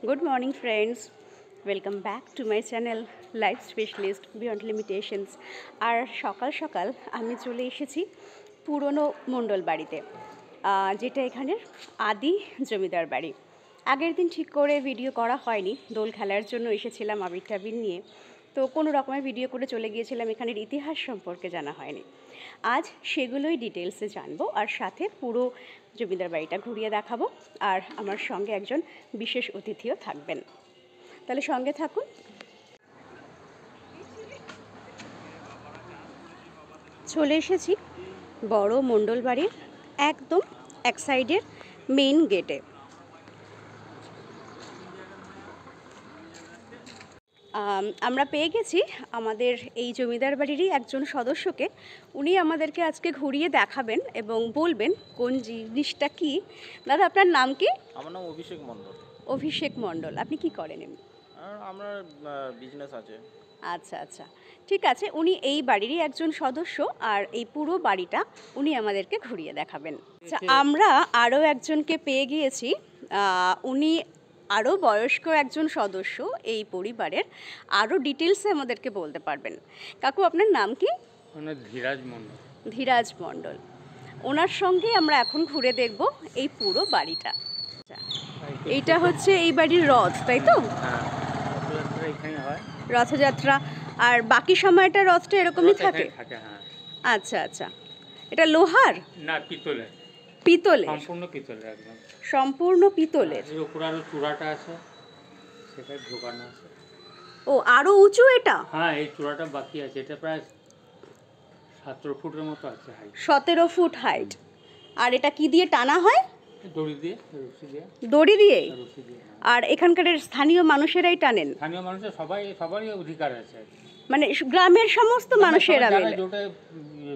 Good morning, friends. Welcome back to my channel Life Specialist Beyond Limitations. আর সকাল সকাল আমি চলে এসেছি পুরনো মণ্ডল বাড়িতে, যেটা এখানের আদি জমিদার বাড়ি। আগের দিন ঠিক করে ভিডিও করা হয়নি, দোল খেলার জন্য এসেছিলাম আবির টাবির নিয়ে, তো কোনো রকমের ভিডিও করে চলে গিয়েছিলাম, এখানের ইতিহাস সম্পর্কে জানা হয়নি। আজ সেগুলোই ডিটেলসে জানবো, আর সাথে পুরো জমিদার বাড়িটা ঘুরিয়ে দেখাবো, আর আমার সঙ্গে একজন বিশেষ অতিথিও থাকবেন। তাহলে সঙ্গে থাকুন। চলে এসেছি বড় মণ্ডল বাড়ির একদম এক সাইডের মেইন গেটে। আমরা পেয়ে গেছি আমাদের এই জমিদার বাড়িরই একজন সদস্যকে। উনি আমাদেরকে আজকে ঘুরিয়ে দেখাবেন এবং বলবেন কোন জিনিসটা কি। দাদা, আপনার নাম কি? আমার নাম অভিষেক মণ্ডল। অভিষেক মণ্ডল, আপনি কি করেন এমনি? আমার বিজনেস আছে। আচ্ছা আচ্ছা, ঠিক আছে। উনি এই বাড়িরই একজন সদস্য, আর এই পুরো বাড়িটা উনি আমাদেরকে ঘুরিয়ে দেখাবেন। আচ্ছা, আমরা আরও একজনকে পেয়ে গিয়েছি। উনি আরও বয়স্ক একজন সদস্য এই পরিবারের, আরও ডিটেলসে আমাদেরকে বলতে পারবেন। কাকু, আপনার নাম কি? ধীরাজ মণ্ডল। ধীরাজ মণ্ডল। ওনার সঙ্গে আমরা এখন ঘুরে দেখব এই পুরো বাড়িটা। এইটা হচ্ছে এই বাড়ির রথ, তাই তো? রথযাত্রা, আর বাকি সময়টা রথটা এরকমই থাকে? আচ্ছা আচ্ছা, এটা লোহার না পিতলের? পিতলের, সম্পূর্ণ পিতলের, একদম সম্পূর্ণ পিতলের। এর উপরে আরো চূড়াটা আছে, সেটা ঢোকানো আছে। ও, আরো উঁচু এটা? হ্যাঁ, এই চূড়াটা বাকি আছে। এটা প্রায় 17 ফুটের মতো আছে হাইট। 17 foot height. আর এটা কি দিয়ে টানা হয়? দড়ি দিয়ে, রশি দিয়ে। দড়ি দিয়ে? রশি দিয়ে। আর এখানকার স্থানীয় মানুষেরাই টানেন? স্থানীয় মানুষের সবারই অধিকার আছে, মানে গ্রামের সমস্ত মানুষেরা মিলে?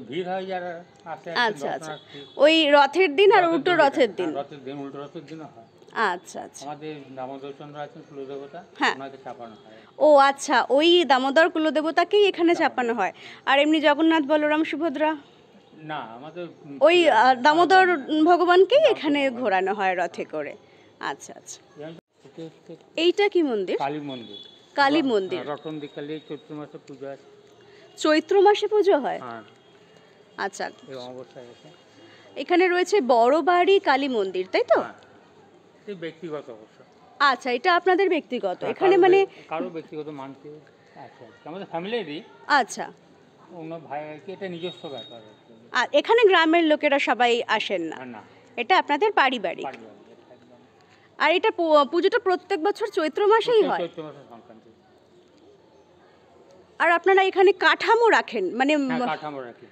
ভিড় হয় যারা আসে। আচ্ছা আচ্ছা, ওই রথের দিন আর উল্টো রথের দিন? রথের দিন, উল্টো রথের দিনও হয়। আচ্ছা আচ্ছা। আমাদের দামোদর চন্দ্র আছেন কুলদেবতা, ওনাকে চাপানো হয়। ও আচ্ছা, ওই দামোদর কুলদেবতাকেই এখানে চাপানো হয়। আর এমনি জগন্নাথ, বলরাম, সুভদ্রা? না, আমাদের ওই দামোদর ভগবানকেই এখানে ঘোরানো হয় রথে করে। আচ্ছা আচ্ছা। এইটা কি মন্দির? কালী মন্দির। কালী মন্দির। রটন্দি কালী চৈত্র মাসে পুজো আছে। চৈত্র মাসে পুজো হয়? হ্যাঁ। আচ্ছা, এই অবস্থায় আছে। এখানে রয়েছে বড় বাড়ি কালী মন্দির, তাই তো? এই ব্যক্তিগত অবশ্য। আচ্ছা, এটা আপনাদের ব্যক্তিগত? এখানে মানে কারো ব্যক্তিগত মানতে আছে, আমাদের ফ্যামিলিরই। আচ্ছা, অন্য ভাই কি, এটা নিজস্ব ব্যাপার। আর এখানে গ্রামের লোকেরা সবাই আসেন না? না, এটা আপনাদের পারিবারিক। আর এটা পুজোটা প্রত্যেক বছর চৈত্র মাসেই হয়? চৈত্র মাসে সংক্রান্তি। আর আপনারা এখানে কাঠামো রাখেন মানে? কাঠামো রাখি।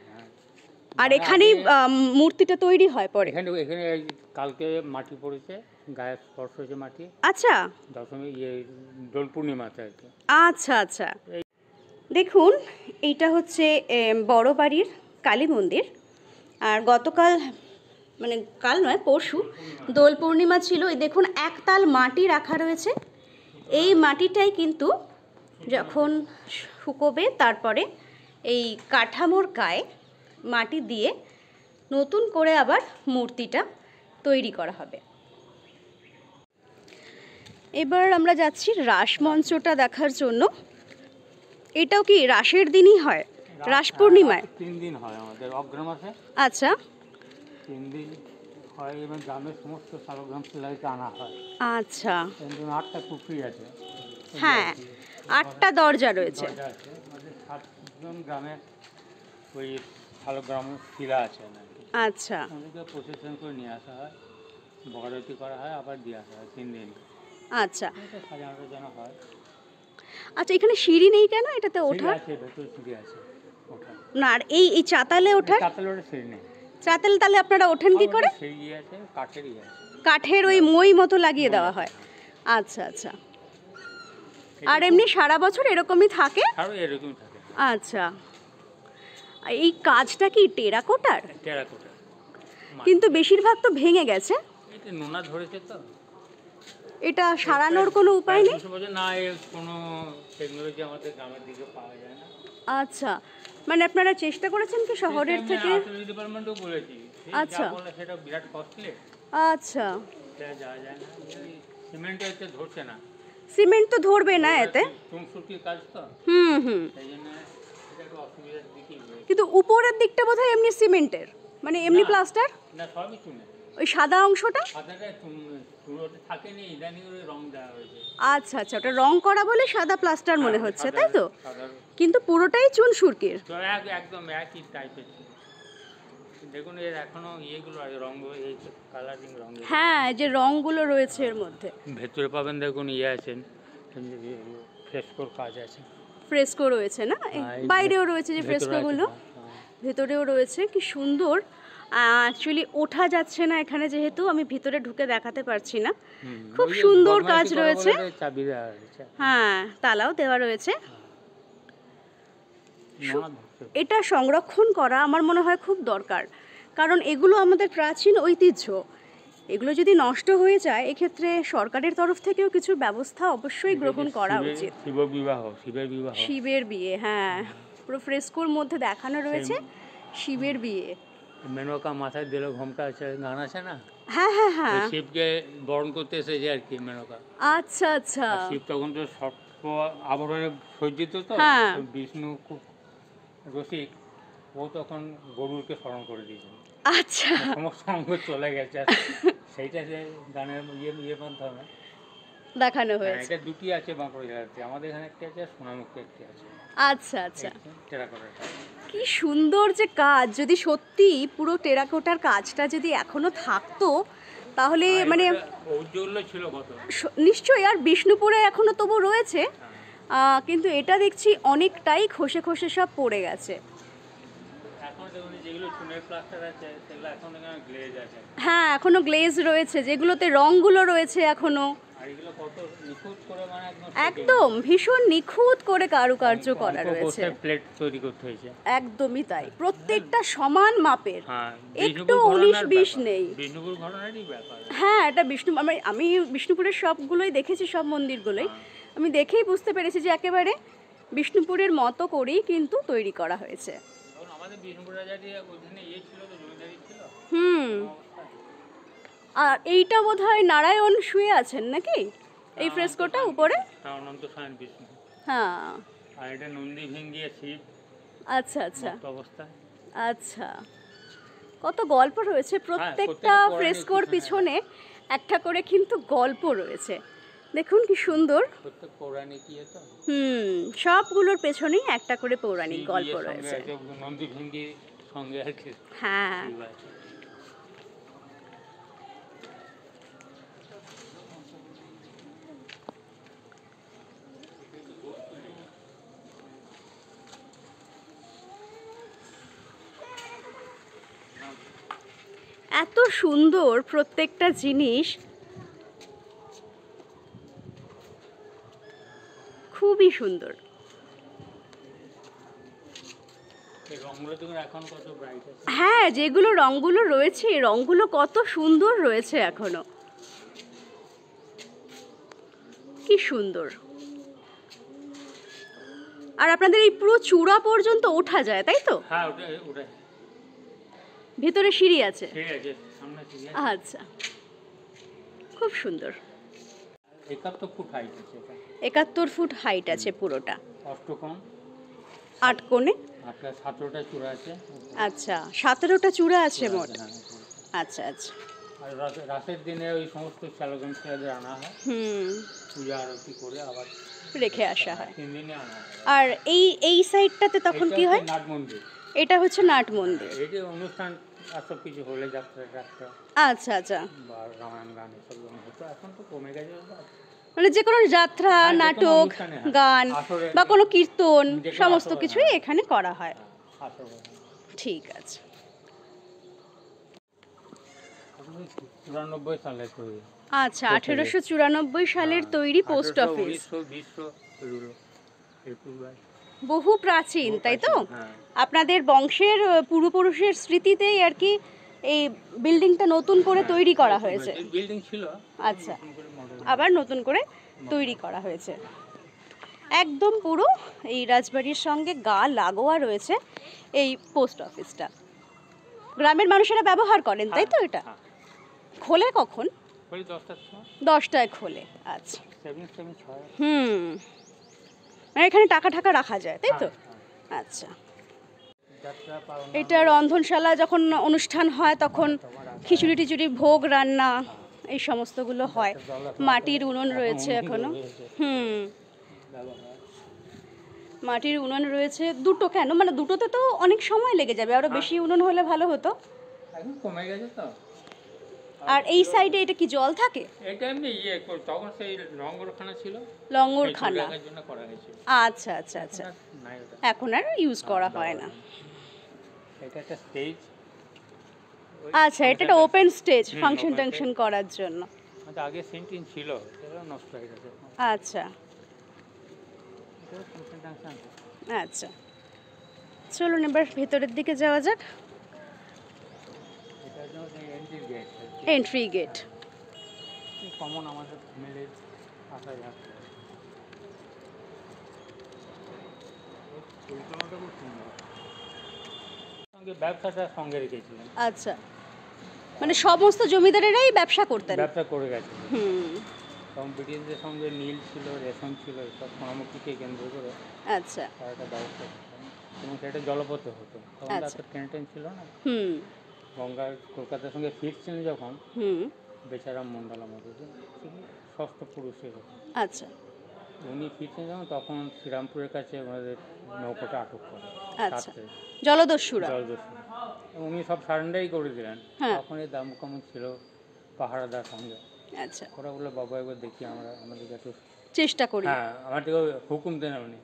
আর এখানেই মূর্তিটা তৈরি হয় পরে? এখানে কালকে মাটি পড়েছে, গায়ে স্পর্শ হয়েছে মাটি। আচ্ছা, দশমী দোল পূর্ণিমাতে আর কি। আচ্ছা আচ্ছা। দেখুন, এইটা হচ্ছে বড় বাড়ির কালী মন্দির। আর গতকাল, মানে কাল নয়, পরশু দোল পূর্ণিমা ছিল। এই দেখুন, একতাল মাটি রাখা রয়েছে। এই মাটিটাই কিন্তু যখন শুকোবে, তারপরে এই কাঠামোর গায়ে মাটি দিয়ে নতুন করে আবার মূর্তিটা তৈরি করা হবে। এবার আমরা যাচ্ছি রাসমঞ্চটা দেখার জন্য। এটাও কি রাসের দিনই হয়? রাস পূর্ণিমায় 3 দিন হয় আমাদের অগ্রহ মাসে। আচ্ছা, 3 দিন হয় এবং গ্রামের সমস্ত শালগ্রাম শিলাইতে আনা হয়। আচ্ছা, 8টা পুকুরি আছে। হ্যাঁ, 8টা দরজা রয়েছে। 7জন গ্রামের ওই শালগ্রাম শিলা আছে। আচ্ছা, ওদেরকে প্রসেসন করে নিয়ে আসা হয়, বড়ারতি করা হয়, আবার দিয়ে আসা হয় 3 দিন। আচ্ছা সাজানো জানা হয়। আচ্ছা, এখানে সিঁড়ি নেই কেন? এটাতে ওঠা আছে, ভেতরে সিঁড়ি আছে ওঠা। না, আর এই চাতালে ওঠা? চাতালে ওঠা সিঁড়ি নেই। চাতালে তাহলে আপনারা ওঠেন কি করে? সিঁড়ি আছে, কাঠেরই আছে। কাঠের ওই মই মতো লাগিয়ে দেওয়া হয়? আচ্ছা আচ্ছা। আর এমনি সারা বছর এরকমই থাকে? আরো এরকমই থাকে। আচ্ছা, এই কাজটা কি টেরাকোটার? টেরাকোটা, কিন্তু বেশিরভাগ তো ভেঙে গেছে। এটা নোনা ধরেছে তো। এটা সারানোর কোনো উপায় নেই? না, এর কোনো টেকনোলজি আমাদের গ্রামের দিকে পাওয়া যায় না। আচ্ছা, মানে আপনারা চেষ্টা করেছেন কি শহরের থেকে? ডিপার্টমেন্টও বলেছি। আচ্ছা, সেটা বিরাট কস্টলি। আচ্ছা, সেটা যাওয়া যায় না। সিমেন্ট এতে ধরছে না, সিমেন্ট তো ধরবে না এতে। চুনসুটির কাজ তো, হুম। সেই জন্য এটা একটু অসুবিধার দিকেই রয়েছে। কিন্তু উপরের দিকটা বোধহয় এমনি সিমেন্টের, মানে এমনি না। প্লাস্টার। না, সবই চুনে। ওই সাদা অংশটা সাদাটা চুনোতে থাকেনি, ইদানিং ওই রং দেওয়া হয়েছে। আচ্ছা আচ্ছা, ওটা রং করা বলে সাদা প্লাস্টার মনে হচ্ছে, তাই তো? সাদার কিন্তু পুরোটাই চুন সুরকির। তো একদম একই টাইপের ছিল। দেখুন এর এখনো ইয়েগুলো আছে, রং, এই কালারিং রং। হ্যাঁ, যে রংগুলো রয়েছে এর মধ্যে। ভেতরে পাবেন দেখুন ইয়ে আছেন, ফ্রেস্কোর কাজ আছে। ফ্রেস্কো রয়েছে না, বাইরেও রয়েছে যে ফ্রেস্কোগুলো, ভেতরেও রয়েছে। কি সুন্দর। অ্যাকচুয়ালি ওঠা যাচ্ছে না এখানে, যেহেতু আমি ভিতরে ঢুকে দেখাতে পারছি না। খুব সুন্দর কাজ রয়েছে। হ্যাঁ, তালাও দেওয়া রয়েছে। এটা সংরক্ষণ করা আমার মনে হয় খুব দরকার, কারণ এগুলো আমাদের প্রাচীন ঐতিহ্য। এগুলো যদি নষ্ট হয়ে যায়, এক্ষেত্রে সরকারের তরফ থেকেও কিছু ব্যবস্থা অবশ্যই গ্রহণ করা উচিত। শিবের বিয়ে, হ্যাঁ, পুরো ফ্রেস্কোর মধ্যে দেখানো রয়েছে শিবের বিয়ে। মেনকা মাথায় দিল ঘোমটা আছে, গান আছে না? হ্যাঁ হ্যাঁ হ্যাঁ, শিবকে বরণ করতে এসেছে আর কি মেনকা। আচ্ছা আচ্ছা। শিব তখন তো সর্প আবরণে সজ্জিত, তো বিষ্ণু খুব রসিক, ও তখন গরুরকে স্মরণ করে দিয়েছেন। আচ্ছা, সমস্ত অঙ্গ চলে গেছে, সেইটা যে গানের ইয়ে মাধ্যমে দেখানো হয়েছে। এটা দুটি আছে বাঁকুড়া জেলাতে, আমাদের এখানে একটা আছে, সোনামুখী একটি আছে। আচ্ছা আচ্ছা, টেরাকোটার কাজ। কি সুন্দর যে কাজ! যদি সত্যি পুরো টেরাকোটার কাজটা যদি এখনো থাকতো, তাহলে মানে ঔজ্জ্বল্য ছিল কত। নিশ্চয়ই। আর বিষ্ণুপুরে এখনো তবু রয়েছে, কিন্তু এটা দেখছি অনেকটাই খসে খসে সব পড়ে গেছে। হ্যাঁ, এখনো গ্লেজ রয়েছে, যেগুলোতে রংগুলো রয়েছে এখনো। একদম ভীষণ নিখুঁত করে কারুকার্য করা রয়েছে। প্লেট তৈরি করতে হয়েছে, একদমই তাই। প্রত্যেকটা সমান মাপের, একটু 19-20 নেই। বিষ্ণুপুর ঘটনারই ব্যাপার। হ্যাঁ, এটা আমি বিষ্ণুপুরের সবগুলোই দেখেছি, সব মন্দিরগুলোই। আমি দেখেই বুঝতে পেরেছি যে একেবারে বিষ্ণুপুরের মতো করেই কিন্তু তৈরি করা হয়েছে। আর এইটা বোধহয় নারায়ণ শুয়ে আছেন নাকি, এই ফ্রেস্কোটা উপরে? হ্যাঁ, আর এটা নন্দী ভেঙ্গিয়ে শিব। আচ্ছা আচ্ছা আচ্ছা, কত গল্প রয়েছে প্রত্যেকটা ফ্রেস্কোর পিছনে, একটা করে কিন্তু গল্প রয়েছে। দেখুন কি সুন্দর। সবগুলোর পেছনেই একটা করে পৌরাণিক গল্প রয়েছে। হ্যাঁ, এত সুন্দর প্রত্যেকটা জিনিস, খুবই সুন্দর। হ্যাঁ, যেগুলো রংগুলো রয়েছে, রংগুলো কত সুন্দর রয়েছে এখনো, কি সুন্দর। আর আপনাদের এই পুরো চূড়া পর্যন্ত ওঠা যায়, তাই তো? হ্যাঁ, ভিতরে সিঁড়ি আছে। আচ্ছা, খুব সুন্দর। 71 ফুট হাইট আছে পুরোটা। 8 কোণে 17টা চূড়া আছে। আচ্ছা, 17টা চূড়া আছে মোট। আচ্ছা আচ্ছা। আর রাতের দিনে ওই সমস্ত চালকদের আনা হয়, পূজা আরতি করে আবার রেখে আসা হয়। 3 দিনে আনা হয়। আর এই সাইডটাতে তখন কি হয়? নাট মন্দির। এটা হচ্ছে নাট মন্দির। এই যে অনুষ্ঠান আর সব কিছু হলে যাত্রা। আচ্ছা আচ্ছা, রামায়ণ গান এসব হতো, এখন তো কমে গেছে। মানে যে কোনো যাত্রা, নাটক, গান বা কোনো কীর্তন, সমস্ত কিছুই এখানে করা হয়। ঠিক আছে। 94 সালে তৈরি। আচ্ছা, 1894 সালের তৈরি পোস্ট অফিস। বহু প্রাচীন, তাই তো? আপনাদের বংশের পূর্বপুরুষের স্মৃতিতেই আর কি এই বিল্ডিংটা নতুন করে তৈরি করা হয়েছে। বিল্ডিং ছিল, আচ্ছা, আবার নতুন করে তৈরি করা হয়েছে। একদম পুরো এই রাজবাড়ির সঙ্গে গা লাগোয়া রয়েছে এই পোস্ট অফিসটা। গ্রামের মানুষেরা ব্যবহার করেন, তাই তো? এটা খোলে কখন? খোলে 10টার সময়। 10টায় খোলে, আচ্ছা। 7 6। মানে এখানে টাকা ঠাকা রাখা যায়, তাই তো? আচ্ছা। এটা রন্ধনশালা, যখন অনুষ্ঠান হয় তখন খিচুড়ি টিচুড়ি ভোগ রান্না এই সমস্তগুলো হয়। মাটির উনুন রয়েছে এখনো। মাটির উনুন রয়েছে দুটো। কেন, মানে দুটোতে তো অনেক সময় লেগে যাবে, আরো বেশি উনুন হলে ভালো হতো। এখন কমে গেছে তো। আর এই সাইডে এটা কি জল থাকে? এটা এমনি তখন সেই লঙ্গরখানা ছিল, লঙ্গরখানা। সেই জন্য করা হয়েছিল। আচ্ছা আচ্ছা আচ্ছা, এখন আর ইউজ করা হয় না। এটা একটা স্টেজ। আচ্ছা, এটা একটা ওপেন স্টেজ ফাংশন টাংশন করার জন্য। আগে সেন্টিন ছিল, সেটা নষ্ট হয়ে গেছে। আচ্ছা আচ্ছা, চলুন এবার ভেতরের দিকে যাওয়া যাক। Entry gate. কমন আমাদের ফ্যামিলির আসা যাচ্ছে। সঙ্গে ব্যবসাটা সঙ্গে রেখেছিলেন। আচ্ছা, মানে সমস্ত জমিদারেরাই ব্যবসা করতেন? ব্যবসা করে গেছে। তখন ব্রিটিশদের সঙ্গে নীল ছিল, রেশম ছিল, এসব সামগ্রীকে কেন্দ্র করে আচ্ছা একটা ব্যবসা করতেন। এবং সেটা জলপথে হতো, তখন তো ট্রেন ট্রেন ছিল না। গঙ্গার কলকাতার সঙ্গে ফিরছিলেন যখন, বেচারাম মন্ডল আমাদের ষষ্ঠ পুরুষ এরকম। আচ্ছা, উনি ফিরছেন যখন, তখন শ্রীরামপুরের কাছে আমাদের নৌকাটা আটক করে। আচ্ছা, জলদস্যুরা। উনি সব সারেন্ডারই করে দিলেন। তখন এই দাম কেমন ছিল পাহারাদার সঙ্গে। আচ্ছা, ওরা বললো বাবা একবার দেখি, আমাদেরকে একটু চেষ্টা করি। হ্যাঁ, আমাদেরকে হুকুম দেন উনি।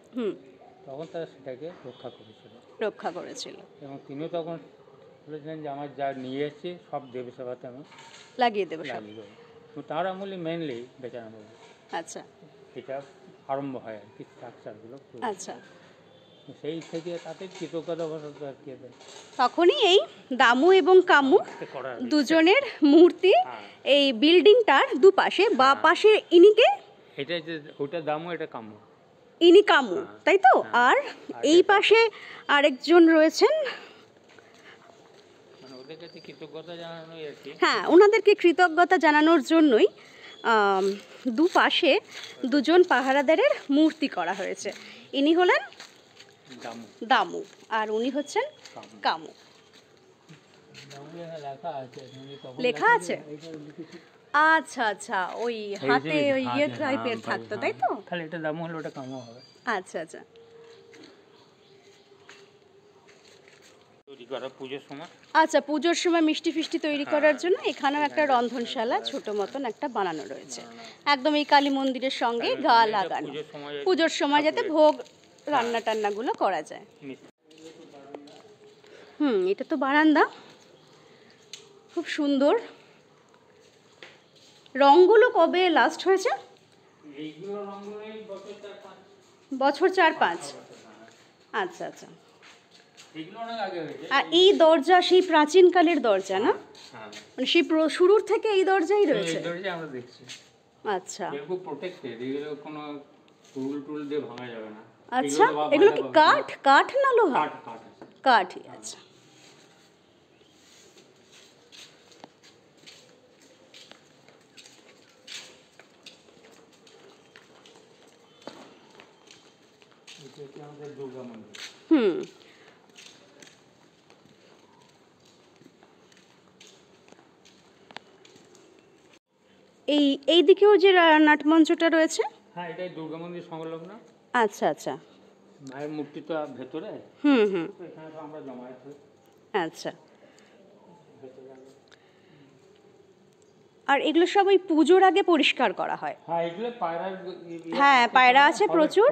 তখন তারা সেটাকে রক্ষা করেছিল। এবং তিনিও তখন বলেছিলেন যে আমার যা নিয়ে এসেছি সব দেবে সেবাতে আমি লাগিয়ে দেবো। তার আমলে মেনলি বেচারা বাবু। আচ্ছা, এটা আরম্ভ হয় আর কি স্ট্রাকচারগুলো। আচ্ছা, সেই থেকে তাদের কৃতজ্ঞতা বশত আর কি তখনই এই দামু এবং কামু দুজনের মূর্তি এই বিল্ডিংটার দুপাশে, বা পাশে ইনিকে, এটা যে ওটা দামু, এটা কামু, ইনি কামু, তাই তো? আর এই পাশে আরেকজন রয়েছেন, মানে ওদের কাছে কৃতজ্ঞতা জানানোই আর কি। হ্যাঁ, ওনাদেরকে কৃতজ্ঞতা জানানোর জন্যই দুপাশে দুজন পাহারাদারের মূর্তি করা হয়েছে। ইনি হলেন দামু আর উনি হচ্ছেন কামু। লেখা আছে? আচ্ছা আচ্ছা, ওই হাতে ওই ইয়ে টাইপের থাকতো, তাই তো? তাহলে এটা দামু হলো, ওটা কামু হবে। আচ্ছা আচ্ছা, আচ্ছা, পুজোর সময় মিষ্টি ফিষ্টি তৈরি করার জন্য এখানেও একটা রন্ধনশালা ছোট মতন একটা বানানো রয়েছে, একদম এই কালী মন্দিরের সঙ্গে গা লাগানো, পুজোর সময় যাতে ভোগ রান্না টান্নাগুলো করা যায়। এটা তো বারান্দা, খুব সুন্দর। রঙগুলো কবে লাস্ট হয়েছে? বছর 4-5। আচ্ছা আচ্ছা। আর এই দরজা সেই প্রাচীনকালের দরজা না? মানে সেই শুরুর থেকে এই দরজাই রয়েছে? আচ্ছা আচ্ছা, এগুলো কি কাঠ না লোহা? কাঠই। আচ্ছা, এই দিকেও যে নাটমঞ্চটা রয়েছে, হ্যাঁ, এটাই দুর্গা মন্দির সংলগ্ন। আচ্ছা আচ্ছা, মায়ের মূর্তিটা ভেতরে, এখানে তো আমরা জমায়েত হই। আচ্ছা, আর এগুলো সব ওই পুজোর আগে পরিষ্কার করা হয়? হ্যাঁ, এগুলো হ্যাঁ, পায়রা আছে প্রচুর।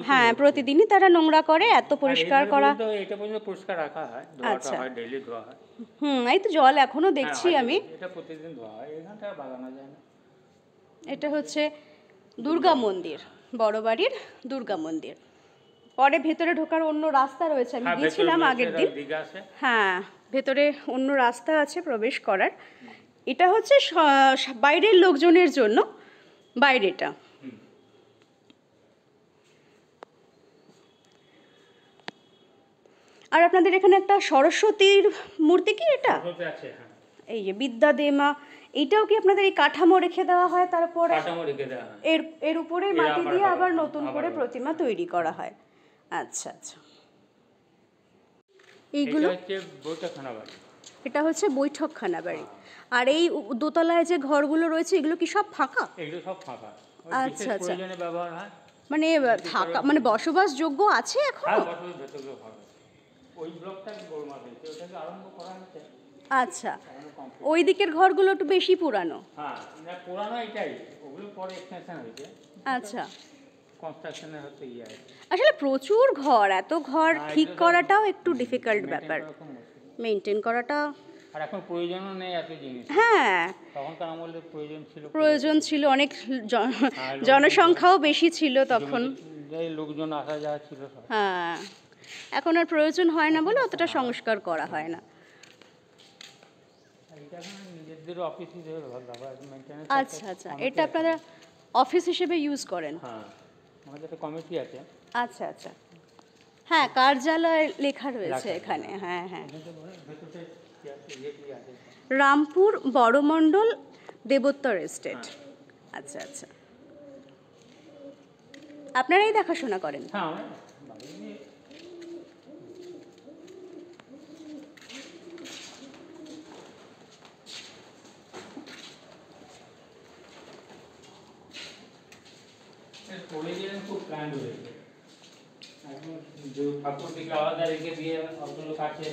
হ্যাঁ, প্রতিদিনই তারা নোংরা করে, এত পরিষ্কার করা। এটা পর্যন্ত পরিষ্কার রাখা হয়, ধোয়া হয়, ডেইলি ধোয়া হয়। এই তো জল এখনো দেখছি আমি। এটা প্রতিদিন ধোয়া হয়, এখানটা বাগানো যায় না। এটা হচ্ছে দুর্গা মন্দির, বড় বাড়ির দুর্গা মন্দির। পরে ভেতরে ঢোকার অন্য রাস্তা রয়েছে, আমি গিয়েছিলাম আগের দিন। হ্যাঁ, ভেতরে অন্য রাস্তা আছে প্রবেশ করার। এটা হচ্ছে বাইরের লোকজনের জন্য বাইরেটা। আর আপনাদের এখানে একটা সরস্বতীর মূর্তি কি এটা? এই যে বিদ্যা দে মা, এটাও কি আপনাদের এই কাঠামো রেখে দেওয়া হয়, তারপর কাঠামো রেখে দেওয়া হয়, এর উপরেই মাটি দিয়ে আবার নতুন করে প্রতিমা তৈরি করা হয়। আচ্ছা আচ্ছা। এইগুলো হচ্ছে বৈঠকখানা বাড়ি। এটা হচ্ছে বৈঠকখানা বাড়ি। আর এই দোতলায় যে ঘরগুলো রয়েছে এগুলো কি সব ফাঁকা? এগুলো সব ফাঁকা। আচ্ছা আচ্ছা। প্রয়োজনে ব্যবহার হয়। মানে থাকা মানে বসবাসযোগ্য আছে এখন? হ্যাঁ, বসবাস ভেতরে ফাঁকা। ওই ব্লকটা গোলমাল হয়েছে, ওটাকে আরম্ভ করা হয়েছে। আচ্ছা, ওই দিকের ঘরগুলো একটু বেশি পুরানো। হ্যাঁ, না পুরানো এটাই, ওগুলো পরে এক্সটেনশন হয়েছে। আচ্ছা, কনস্ট্রাকশনের হচ্ছে আছে। আসলে প্রচুর ঘর, এত ঘর ঠিক করাটাও একটু ডিফিকাল্ট ব্যাপার, মেনটেন করাটা। আর এখন প্রয়োজনও নেই এত জিনিস। হ্যাঁ, তখনকার আমলে প্রয়োজন ছিল, অনেক জনসংখ্যাও বেশি ছিল তখন, লোকজন আসা যাওয়া ছিল। হ্যাঁ, এখন আর প্রয়োজন হয় না বলে অতটা সংস্কার করা হয় না। আচ্ছা আচ্ছা, এটা আপনারা অফিস হিসেবে ইউজ করেন? হ্যাঁ, আমাদের একটা কমিটি আছে। আচ্ছা আচ্ছা, হ্যাঁ, কার্যালয় লেখা রয়েছে এখানে। হ্যাঁ হ্যাঁ, রামপুর বড়মণ্ডল দেবোত্তর এস্টেট। আচ্ছা আচ্ছা, আপনারাই দেখাশোনা করেন? হ্যাঁ, খুব প্ল্যান রয়েছে। এখন ঠাকুরটিকে আলাদা রেখে দিয়ে অতগুলো কাছে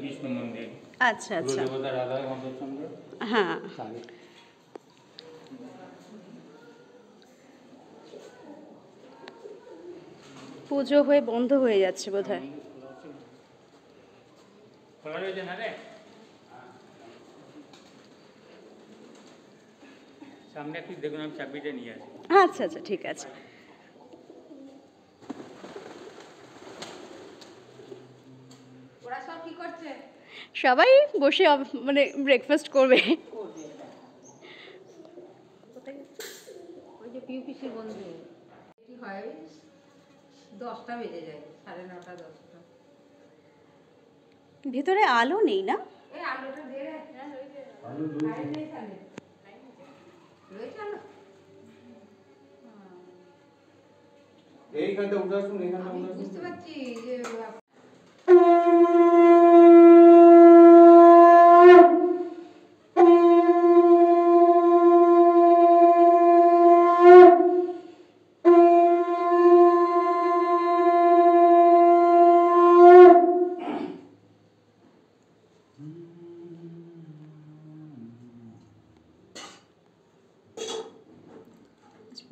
বিষ্ণু মন্দির। আচ্ছা আচ্ছা, হ্যাঁ, হ্যাঁ, পুজো হয়ে বন্ধ হয়ে যাচ্ছে বোধহয়। সামনে একটু দেখুন, আমি চাবিটা নিয়ে আসি। আচ্ছা আচ্ছা, ঠিক আছে। সবাই বসে মানে ব্রেকফাস্ট করবে। ওই যে পিউপিসির বন্ধু কি হয়, 10টা বেজে যায়, 9:30 10টা। ভেতরে আলো নেই না? এই আলোটা দে রে। হ্যাঁ, রয়েছে আলো, রয়েছে আলো। এইখানটা উঠে আসুন, এইখানটা উঠে আসুন। বুঝতে পারছি যে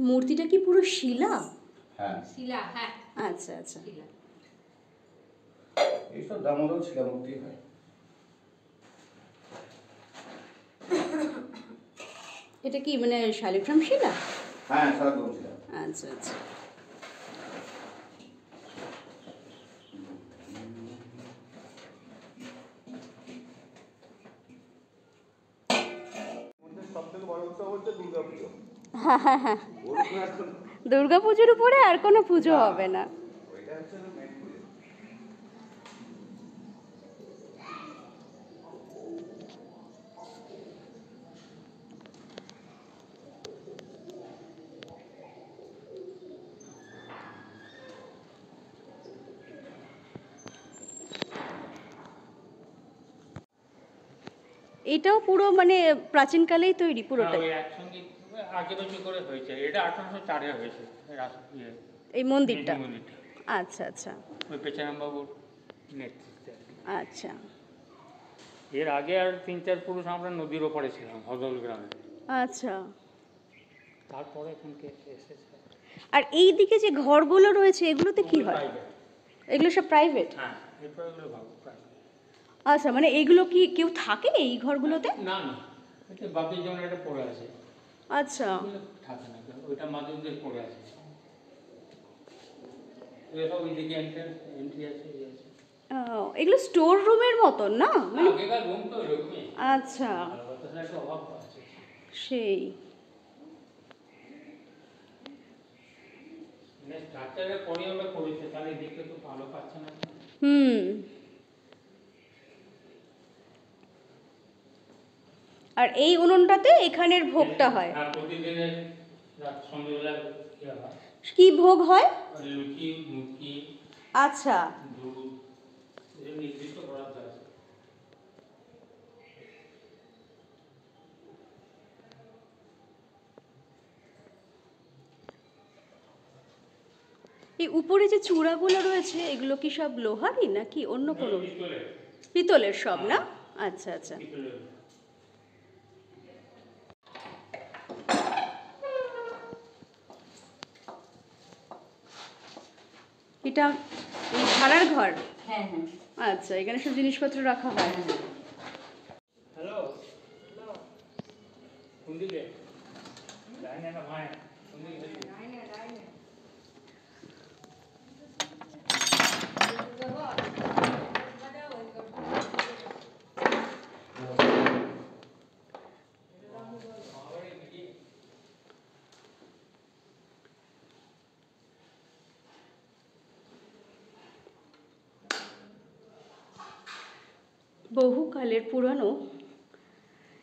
মূর্তিটা কি পুরো শিলা? হ্যাঁ, শিলা। হ্যাঁ, আচ্ছা আচ্ছা, শিলা। এইসব দামোদর শিলা মূর্তি হয়। এটা কি মানে শালিগ্রাম শিলা? হ্যাঁ, শালিগ্রাম শিলা। আচ্ছা আচ্ছা, সবথেকে বড় উৎসব হচ্ছে দুর্গাপুজো। দুর্গাপুজোর উপরে আর কোনো পুজো হবে না। ওইটা হচ্ছে মেন পুজো। এটাও পুরো মানে প্রাচীনকালেই তৈরি পুরোটা? একসঙ্গে আগে বেশি করে হয়েছে। এটা 1804-এ হয়েছে এই মন্দিরটা? আচ্ছা আচ্ছা, ওই পেচারাম বাবুর নেতৃত্বে। আচ্ছা, এর আগে আর 3-4 পুরুষ আমরা নদীর ওপারে ছিলাম, হদল গ্রামে। আচ্ছা, তারপরে এখানকে এসেছে। আর এই দিকে যে ঘরগুলো রয়েছে এগুলোতে কি হয়? এগুলো সব প্রাইভেট? হ্যাঁ, এরপর এগুলো ভালো প্রাইভেট। আচ্ছা, মানে এইগুলো কি কেউ থাকে এই ঘরগুলোতে? না না, এটা বাপির জন্য এটা পড়ে আছে। আচ্ছা, থাকে না, ওইটা মাদুরদের পড়ে আছে। এটা ওইদিকে এন্ট্রি আছে। এগুলো স্টোর রুমের মতন না মানে? আগেকার রুম তো এরকমই। আচ্ছা, তাহলে একটা অভাব আছে। সেই মানে স্ট্রাকচারের পরে ওটা করেছে, তাহলে দেখতে তো ভালো পাচ্ছে না। হুম। আর এই উনুনটাতে এখানের ভোগটা হয়? হ্যাঁ, প্রতিদিনের রাত সন্ধ্যেবেলা হয়। কি ভোগ হয়? লুচি, মুড়কি, আচ্ছা, দুধ, এর নির্দিষ্ট বরাদ্দ আছে। এই উপরে যে চূড়াগুলো রয়েছে এগুলো কি সব লোহারই নাকি অন্য কোনো? পিতলের। পিতলের সব না? আচ্ছা আচ্ছা। পিতলের। এটা এই ভাড়ার ঘর? হ্যাঁ হ্যাঁ। আচ্ছা, এখানে সব জিনিসপত্র রাখা হয়। হ্যালো, কোন দিকে? লাইনে না ভাই, কোন দিকে? বহুকালের পুরানো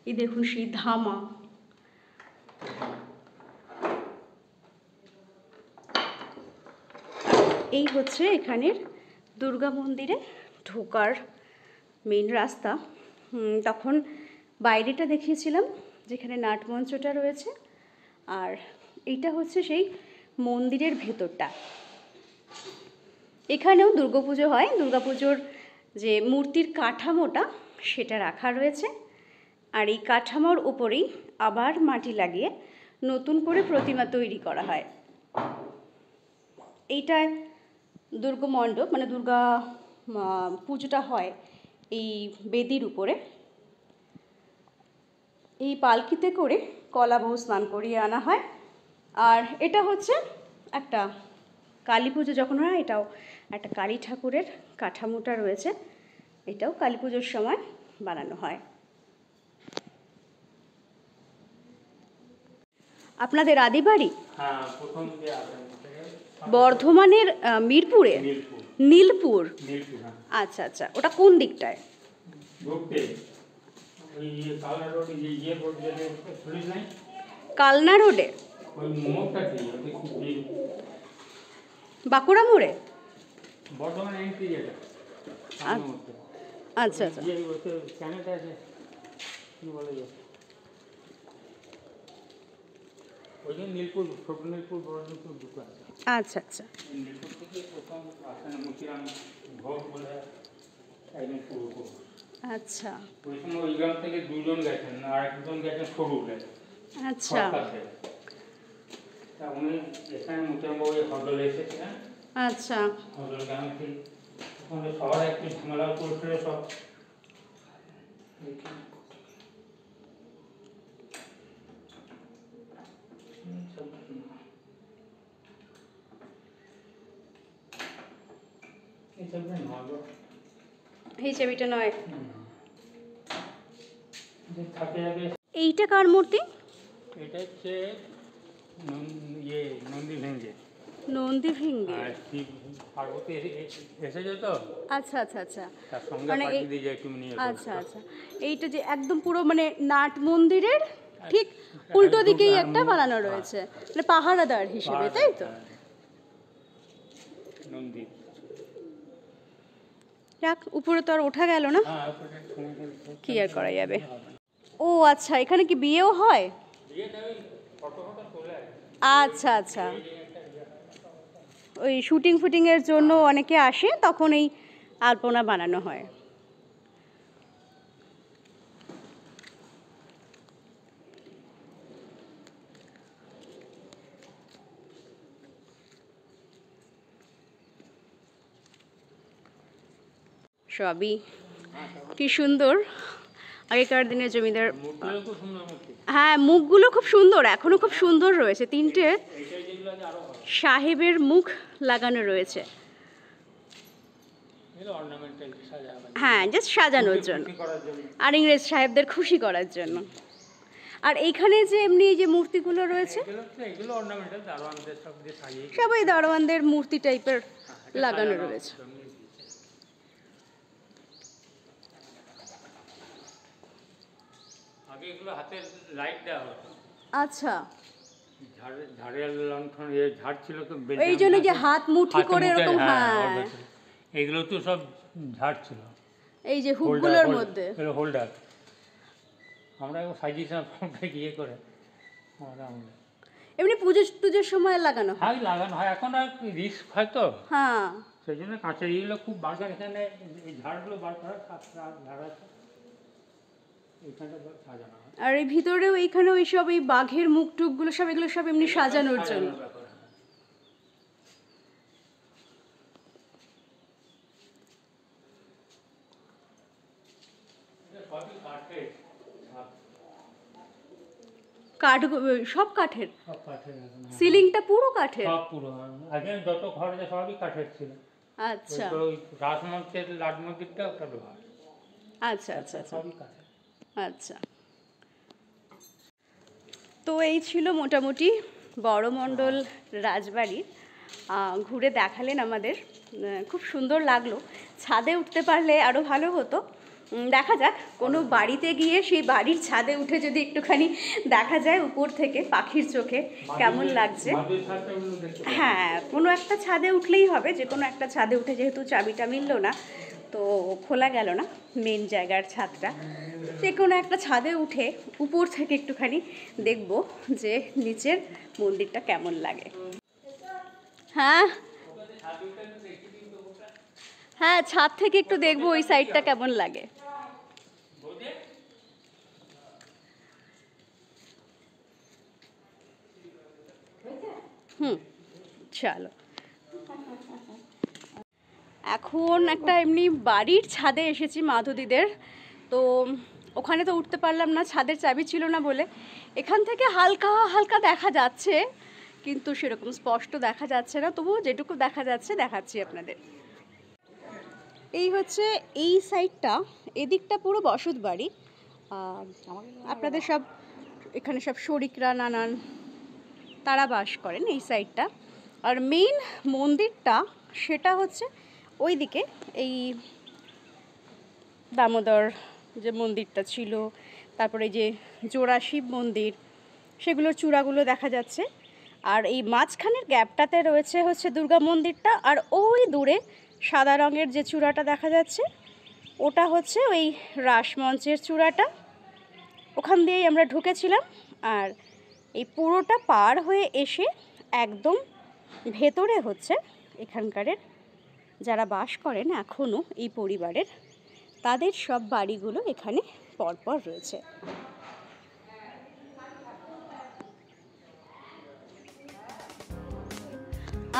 এই দেখুন সেই ধামা। এই হচ্ছে এখানের দুর্গা মন্দিরে ঢোকার মেন রাস্তা। তখন বাইরেটা দেখিয়েছিলাম যেখানে নাটমঞ্চটা রয়েছে, আর এইটা হচ্ছে সেই মন্দিরের ভেতরটা। এখানেও দুর্গাপুজো হয়। দুর্গাপুজোর যে মূর্তির কাঠামোটা সেটা রাখা রয়েছে, আর এই কাঠামোর উপরেই আবার মাটি লাগিয়ে নতুন করে প্রতিমা তৈরি করা হয়। এইটায় দুর্গা মণ্ডপ মানে দুর্গা পুজোটা হয় এই বেদির উপরে। এই পালকিতে করে কলাবউ স্নান করিয়ে আনা হয়। আর এটা হচ্ছে একটা কালী পুজো যখন হয়, এটাও একটা কালী ঠাকুরের কাঠামোটা রয়েছে, এটাও কালী পুজোর সময় বানানো হয়। আপনাদের আদিবাড়ি? হ্যাঁ, প্রথম যে আছে বর্ধমানের মিরপুরে? নীলপুর। নীলপুর, নীলপুর, হ্যাঁ। আচ্ছা আচ্ছা। ওটা কোন দিকটায়? ঢুকতে ওই কালনা রোড, ইয়ে রোড যেতে পুলিশ নাই, কালনা রোডে? ওই মোড়টা কি ওই বাঁকুড়া মোড়ে? বর্ধমান এন্ট্রি যেটা আচ্ছা আচ্ছা। যে চ্যানেলটা আছে কি বলে যে ওই যে নীলপুর, ছোট নীলপুর, বড় নীলপুর দুটো আছে। আচ্ছা আচ্ছা। নীলপুর থেকে প্রথম আসেন মুচিরাম ঘোষ বলে একজন পূর্বপুরুষ। আচ্ছা ওই সময় ওই গ্রাম থেকে দুজন গেছেন, আর একজন গেছেন সরুলে। আচ্ছা তা উনি এখানে মুচিরামবাবু হদলে এসেছিলেন। আচ্ছা। হদল গ্রামে ঠিক ওখানে শহরে একটি ঝামেলা করেছিল সব। এই ছবিটা নয়। এইটা কার মূর্তি? এটা হচ্ছে নন্দী ভেঙ্গে। নন্দী ভেঙ্গে? আর শিব পার্বতী এসেছে তো। আচ্ছা আচ্ছা আচ্ছা। তার সঙ্গে মানে পাঠিয়ে দিয়ে যায় একটু নিয়ে। আচ্ছা আচ্ছা। এইটা যে একদম পুরো মানে নাট মন্দিরের ঠিক উল্টো দিকেই একটা বানানো রয়েছে, মানে পাহারাদার হিসেবে, তাই তো? নন্দী। যাক, উপরে তো আর ওঠা গেল না, কি আর করা যাবে। ও আচ্ছা, এখানে কি বিয়েও হয়? আচ্ছা আচ্ছা। ওই শুটিং ফুটিংয়ের জন্য অনেকে আসে, তখন এই আলপনা বানানো হয়। সবই কি সুন্দর আগেকার দিনের জমিদার। হ্যাঁ, মুখগুলো খুব সুন্দর, এখনো খুব সুন্দর রয়েছে। তিনটে সাহেবের মুখ লাগানো রয়েছে। হ্যাঁ, জাস্ট সাজানোর জন্য আর ইংরেজ সাহেবদের খুশি করার জন্য। আর এইখানে যে এমনি যে মূর্তিগুলো রয়েছে সবাই দারোয়ানদের মূর্তি টাইপের লাগানো রয়েছে। আচ্ছা, এই জন্য যে হাত মুঠি করে এরকম, হ্যাঁ এগুলো তো সব ঝাড় ছিল, এই যে হুকগুলোর মধ্যে হোল্ডার। আমরা সাজিয়েছিলাম গিয়ে করে। এমনি পুজোর সময় লাগানো হয়? লাগানো হয়, এখন আর রিস্ক হয় তো, হ্যাঁ সেই জন্য কাঁচের ইগুলো খুব বারবার এখানে এই ঝাড়গুলো বার করা ঝাড় আছে এইখানটা সাজানো হয়। আর এই ভিতরেও এইখানেও এইসব এই বাঘের মুখ টুকগুলো সব এগুলো সব এমনি সাজানোর জন্য। কাঠ, সব কাঠের, সিলিংটা পুরো কাঠের? সব পুরো, আগে যত ঘর আছে সবই কাঠের ছিল। আচ্ছা, রাসমন্দিরের লাট মন্দিরটা ওটা লোহার। আচ্ছা আচ্ছা সবই কাঠের। আচ্ছা, তো এই ছিল মোটামুটি বড়মণ্ডল রাজবাড়ি। ঘুরে দেখালেন আমাদের, খুব সুন্দর লাগলো। ছাদে উঠতে পারলে আরও ভালো হতো। দেখা যাক কোনো বাড়িতে গিয়ে সেই বাড়ির ছাদে উঠে যদি একটুখানি দেখা যায় উপর থেকে পাখির চোখে কেমন লাগছে। হ্যাঁ, কোনো একটা ছাদে উঠলেই হবে, যে কোনো একটা ছাদে উঠে, যেহেতু চাবিটা মিললো না তো খোলা গেল না মেন জায়গার ছাদটা, যে কোনো একটা ছাদে উঠে উপর থেকে একটুখানি দেখব যে নিচের মন্দিরটা কেমন লাগে। হ্যাঁ হ্যাঁ, ছাদ থেকে একটু দেখবো ওই সাইডটা কেমন লাগে। চলো, এখন একটা এমনি বাড়ির ছাদে এসেছি মাধুদিদের। তো ওখানে তো উঠতে পারলাম না, ছাদের চাবি ছিল না বলে। এখান থেকে হালকা হালকা দেখা যাচ্ছে, কিন্তু সেরকম স্পষ্ট দেখা যাচ্ছে না, তবুও যেটুকু দেখা যাচ্ছে দেখাচ্ছি আপনাদের। এই হচ্ছে এই সাইডটা, এদিকটা পুরো বসত বাড়ি। আপনাদের সব এখানে সব শরিকরা নানান তারা বাস করেন এই সাইডটা। আর মেইন মন্দিরটা সেটা হচ্ছে ওই দিকে, এই দামোদর যে মন্দিরটা ছিল, তারপরে যে জোড়া শিব মন্দির, সেগুলোর চূড়াগুলো দেখা যাচ্ছে। আর এই মাঝখানের গ্যাপটাতে রয়েছে হচ্ছে দুর্গা মন্দিরটা। আর ওই দূরে সাদা রঙের যে চূড়াটা দেখা যাচ্ছে ওটা হচ্ছে ওই রাসমঞ্চের চূড়াটা। ওখান দিয়েই আমরা ঢুকেছিলাম। আর এই পুরোটা পার হয়ে এসে একদম ভেতরে হচ্ছে এখানকারের যারা বাস করেন এখনও এই পরিবারের, তাদের সব বাড়িগুলো এখানে পরপর রয়েছে।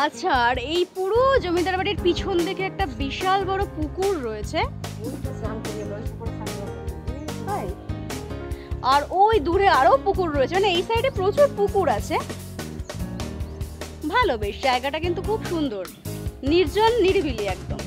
আচ্ছা, আর এই পুরো জমিদার বাড়ির পিছন দিকে একটা বিশাল বড় পুকুর রয়েছে, আর ওই দূরে আরো পুকুর রয়েছে, মানে এই সাইডে প্রচুর পুকুর আছে। ভালো, বেশ জায়গাটা কিন্তু খুব সুন্দর, নির্জন নিরিবিলি একদম।